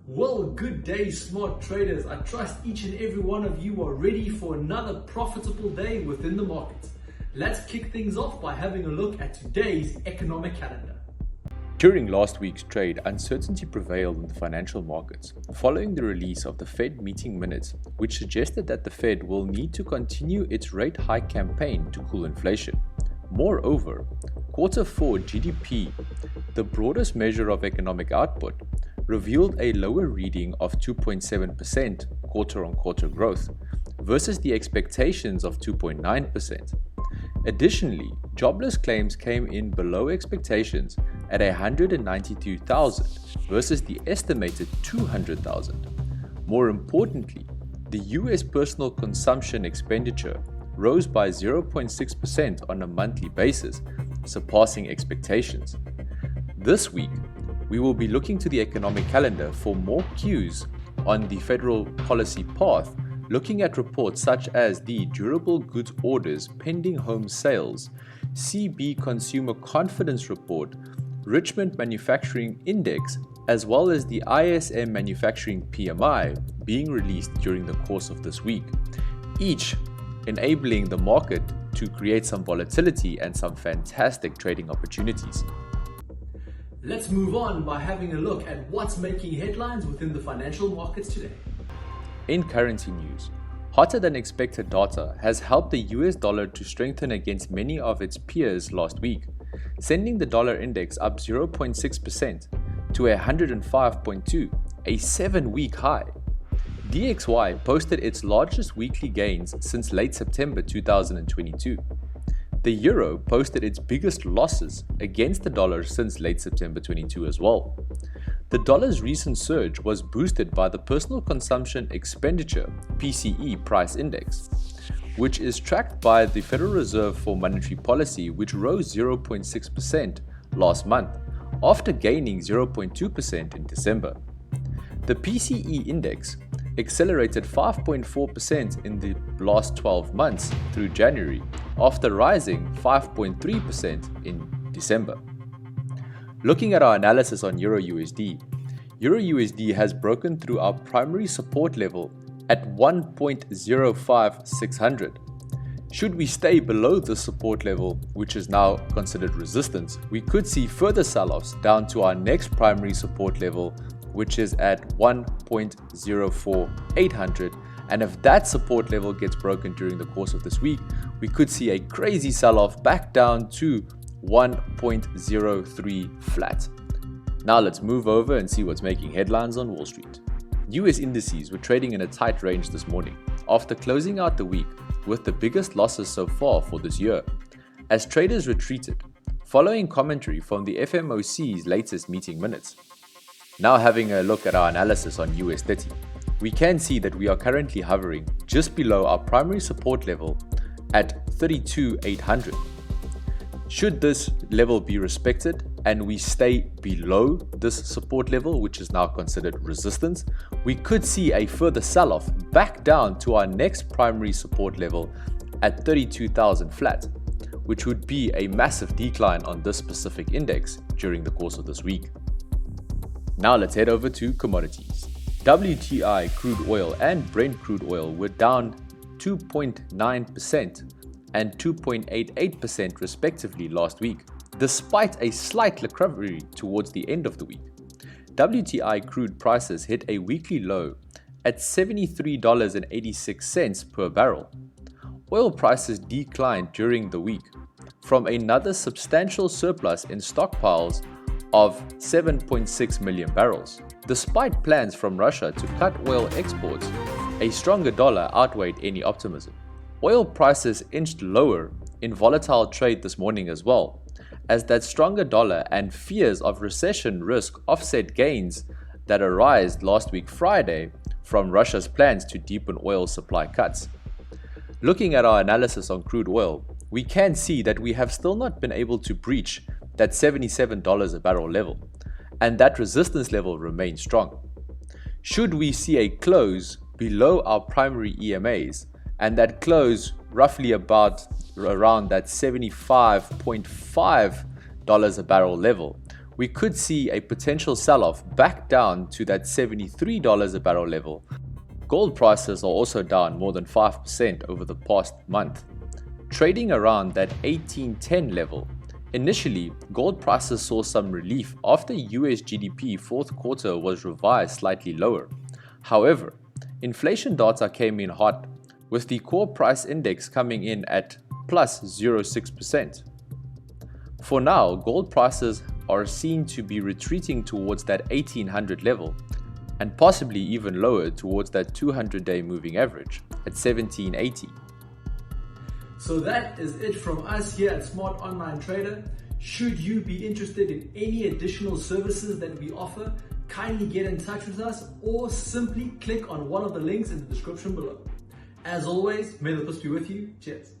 Well, good day, smart traders. I trust each and every one of you are ready for another profitable day within the market. Let's kick things off by having a look at today's economic calendar. During last week's trade, uncertainty prevailed in the financial markets following the release of the Fed meeting minutes, which suggested that the Fed will need to continue its rate hike campaign to cool inflation. Moreover, Q4 GDP, the broadest measure of economic output, revealed a lower reading of 2.7% quarter-on-quarter growth versus the expectations of 2.9%. Additionally, jobless claims came in below expectations at 192,000 versus the estimated 200,000. More importantly, the US personal consumption expenditure rose by 0.6% on a monthly basis, surpassing expectations. This week, we will be looking to the economic calendar for more cues on the federal policy path, looking at reports such as the Durable Goods Orders Pending Home Sales, CB Consumer Confidence Report, Richmond Manufacturing Index, as well as the ISM Manufacturing PMI being released during the course of this week, each enabling the market to create some volatility and some fantastic trading opportunities. Let's move on by having a look at what's making headlines within the financial markets today. In currency news, hotter than expected data has helped the US dollar to strengthen against many of its peers last week, sending the dollar index up 0.6% to 105.2, a 7-week high. DXY posted its largest weekly gains since late September 2022. The euro posted its biggest losses against the dollar since late September 22 as well. The dollar's recent surge was boosted by the Personal Consumption Expenditure (PCE) price index, which is tracked by the Federal Reserve for Monetary Policy, which rose 0.6% last month after gaining 0.2% in December. The PCE index accelerated 5.4% in the last 12 months through January, after rising 5.3% in December. Looking at our analysis on EUR/USD has broken through our primary support level at 1.05600. Should we stay below the support level, which is now considered resistance, we could see further sell-offs down to our next primary support level, which is at 1.04800, and if that support level gets broken during the course of this week, we could see a crazy sell-off back down to 1.03 flat. Now let's move over and see what's making headlines on Wall Street. US indices were trading in a tight range this morning after closing out the week with the biggest losses so far for this year, as traders retreated following commentary from the FOMC's latest meeting minutes. Now having a look at our analysis on US 30, we can see that we are currently hovering just below our primary support level at 32,800. Should this level be respected and we stay below this support level, which is now considered resistance, we could see a further sell-off back down to our next primary support level at 32,000 flat, which would be a massive decline on this specific index during the course of this week. Now let's head over to commodities. WTI crude oil and Brent crude oil were down 2.9% and 2.88% respectively last week, despite a slight recovery towards the end of the week. WTI crude prices hit a weekly low at $73.86 per barrel. Oil prices declined during the week from another substantial surplus in stockpiles of 7.6 million barrels. Despite plans from Russia to cut oil exports, a stronger dollar outweighed any optimism. Oil prices inched lower in volatile trade this morning as well, as that stronger dollar and fears of recession risk offset gains that arose last week Friday from Russia's plans to deepen oil supply cuts. Looking at our analysis on crude oil, we can see that we have still not been able to breach that $77 a barrel level, and that resistance level remains strong. Should we see a close below our primary EMAs, and that close roughly around that $75.5 a barrel level, we could see a potential sell-off back down to that $73 a barrel level. Gold prices are also down more than 5% over the past month, trading around that 1810 level. Initially, gold prices saw some relief after US GDP fourth quarter was revised slightly lower. However, inflation data came in hot, with the core price index coming in at plus 0.6%. For now, gold prices are seen to be retreating towards that 1800 level, and possibly even lower towards that 200-day moving average at 1780. So that is it from us here at Smart Online Trader. Should you be interested in any additional services that we offer, kindly get in touch with us or simply click on one of the links in the description below. As always, may the peace be with you. Cheers.